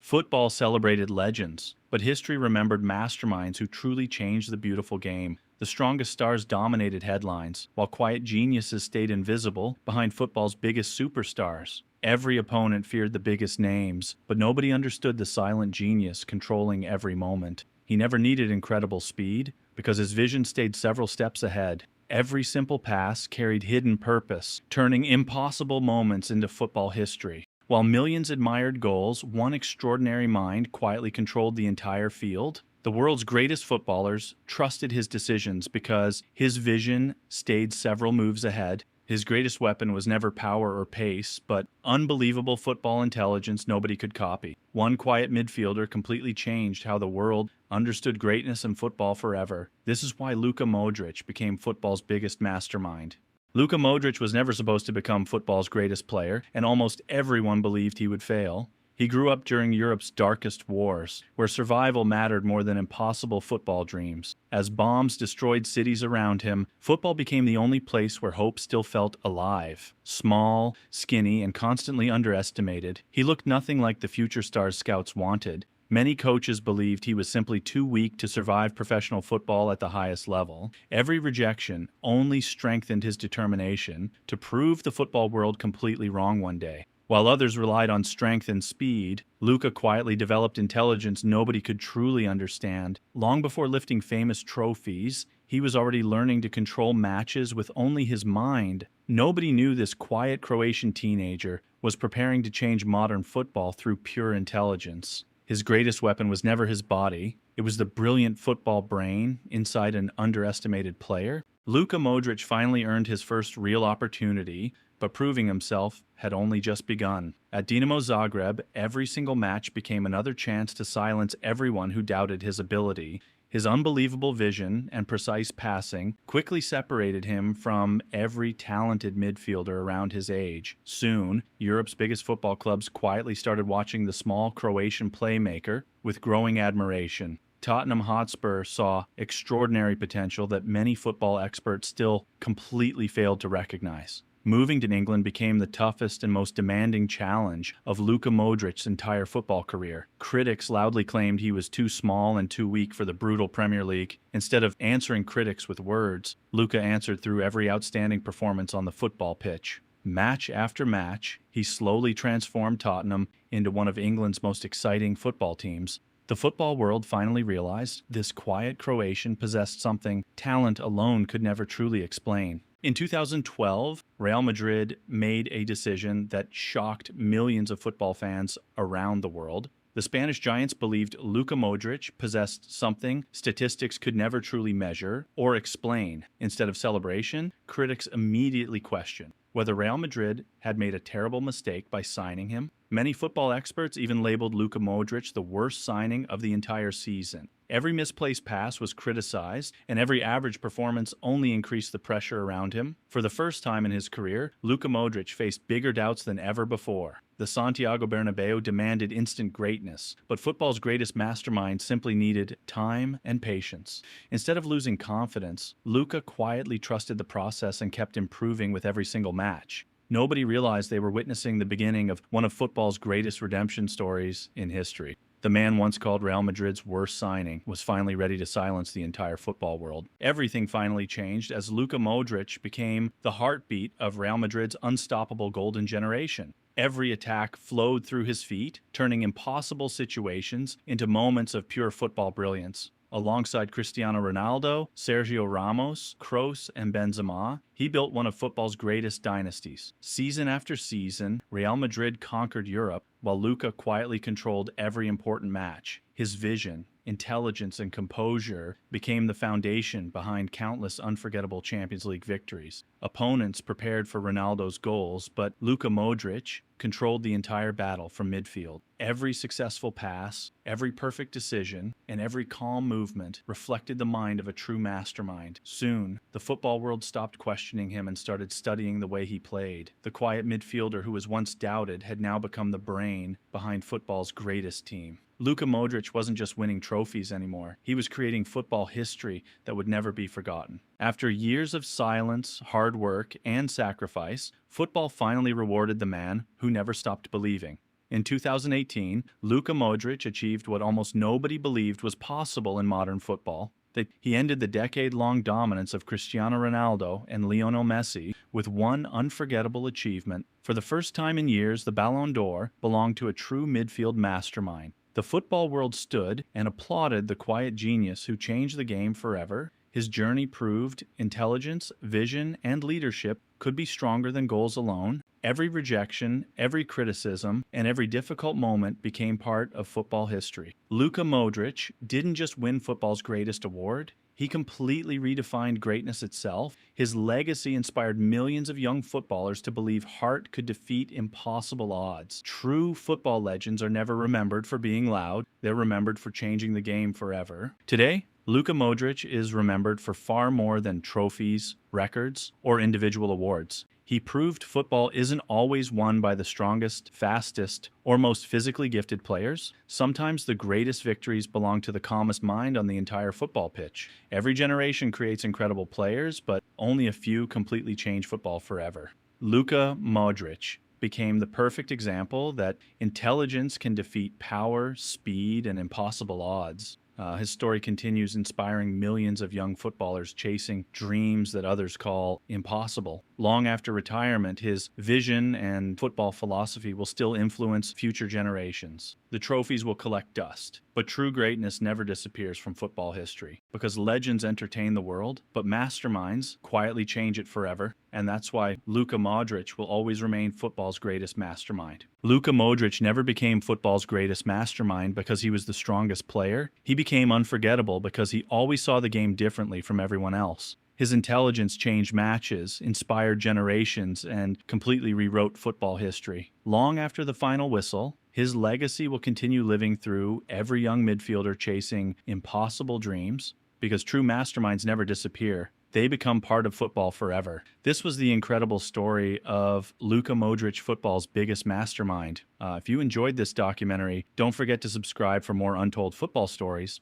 Football celebrated legends, but history remembered masterminds who truly changed the beautiful game. The strongest stars dominated headlines, while quiet geniuses stayed invisible behind football's biggest superstars. Every opponent feared the biggest names, but nobody understood the silent genius controlling every moment. He never needed incredible speed, because his vision stayed several steps ahead. Every simple pass carried hidden purpose, turning impossible moments into football history. While millions admired goals, one extraordinary mind quietly controlled the entire field. The world's greatest footballers trusted his decisions because his vision stayed several moves ahead. His greatest weapon was never power or pace, but unbelievable football intelligence nobody could copy. One quiet midfielder completely changed how the world understood greatness in football forever. This is why Luka Modric became football's biggest mastermind. Luka Modric was never supposed to become football's greatest player, and almost everyone believed he would fail. He grew up during Europe's darkest wars, where survival mattered more than impossible football dreams. As bombs destroyed cities around him, football became the only place where hope still felt alive. Small, skinny, and constantly underestimated, he looked nothing like the future stars scouts wanted. Many coaches believed he was simply too weak to survive professional football at the highest level. Every rejection only strengthened his determination to prove the football world completely wrong one day. While others relied on strength and speed, Luka quietly developed intelligence nobody could truly understand. Long before lifting famous trophies, he was already learning to control matches with only his mind. Nobody knew this quiet Croatian teenager was preparing to change modern football through pure intelligence. His greatest weapon was never his body. It was the brilliant football brain inside an underestimated player. Luka Modric finally earned his first real opportunity, but proving himself had only just begun. At Dinamo Zagreb, every single match became another chance to silence everyone who doubted his ability. His unbelievable vision and precise passing quickly separated him from every talented midfielder around his age. Soon, Europe's biggest football clubs quietly started watching the small Croatian playmaker with growing admiration. Tottenham Hotspur saw extraordinary potential that many football experts still completely failed to recognize. Moving to England became the toughest and most demanding challenge of Luka Modric's entire football career. Critics loudly claimed he was too small and too weak for the brutal Premier League. Instead of answering critics with words, Luka answered through every outstanding performance on the football pitch. Match after match, he slowly transformed Tottenham into one of England's most exciting football teams. The football world finally realized this quiet Croatian possessed something talent alone could never truly explain. In 2012, Real Madrid made a decision that shocked millions of football fans around the world. The Spanish giants believed Luka Modric possessed something statistics could never truly measure or explain. Instead of celebration, critics immediately questioned whether Real Madrid had made a terrible mistake by signing him. Many football experts even labeled Luka Modric the worst signing of the entire season. Every misplaced pass was criticized, and every average performance only increased the pressure around him. For the first time in his career, Luka Modric faced bigger doubts than ever before. The Santiago Bernabeu demanded instant greatness, but football's greatest mastermind simply needed time and patience. Instead of losing confidence, Luka quietly trusted the process and kept improving with every single match. Nobody realized they were witnessing the beginning of one of football's greatest redemption stories in history. The man once called Real Madrid's worst signing was finally ready to silence the entire football world. Everything finally changed as Luka Modric became the heartbeat of Real Madrid's unstoppable golden generation. Every attack flowed through his feet, turning impossible situations into moments of pure football brilliance. Alongside Cristiano Ronaldo, Sergio Ramos, Kroos, and Benzema, he built one of football's greatest dynasties. Season after season, Real Madrid conquered Europe, while Luka quietly controlled every important match. His vision, intelligence, and composure became the foundation behind countless unforgettable Champions League victories. Opponents prepared for Ronaldo's goals, but Luka Modric controlled the entire battle from midfield. Every successful pass, every perfect decision, and every calm movement reflected the mind of a true mastermind. Soon, the football world stopped questioning him and started studying the way he played. The quiet midfielder who was once doubted had now become the brain behind football's greatest team. Luka Modric wasn't just winning trophies anymore. He was creating football history that would never be forgotten. After years of silence, hard work, and sacrifice, football finally rewarded the man who never stopped believing. In 2018, Luka Modric achieved what almost nobody believed was possible in modern football. That he ended the decade-long dominance of Cristiano Ronaldo and Lionel Messi with one unforgettable achievement. For the first time in years, the Ballon d'Or belonged to a true midfield mastermind. The football world stood and applauded the quiet genius who changed the game forever. His journey proved intelligence, vision, and leadership could be stronger than goals alone. Every rejection, every criticism, and every difficult moment became part of football history. Luka Modric didn't just win football's greatest award, he completely redefined greatness itself. His legacy inspired millions of young footballers to believe heart could defeat impossible odds. True football legends are never remembered for being loud, they're remembered for changing the game forever. Today, Luka Modric is remembered for far more than trophies, records, or individual awards. He proved football isn't always won by the strongest, fastest, or most physically gifted players. Sometimes the greatest victories belong to the calmest mind on the entire football pitch. Every generation creates incredible players, but only a few completely change football forever. Luka Modric became the perfect example that intelligence can defeat power, speed, and impossible odds. His story continues inspiring millions of young footballers chasing dreams that others call impossible. Long after retirement, his vision and football philosophy will still influence future generations. The trophies will collect dust, but true greatness never disappears from football history because legends entertain the world, but masterminds quietly change it forever, and that's why Luka Modric will always remain football's greatest mastermind. Luka Modric never became football's greatest mastermind because he was the strongest player. He became unforgettable because he always saw the game differently from everyone else. His intelligence changed matches, inspired generations, and completely rewrote football history. Long after the final whistle, his legacy will continue living through every young midfielder chasing impossible dreams, because true masterminds never disappear. They become part of football forever. This was the incredible story of Luka Modric, football's biggest mastermind. If you enjoyed this documentary, don't forget to subscribe for more untold football stories.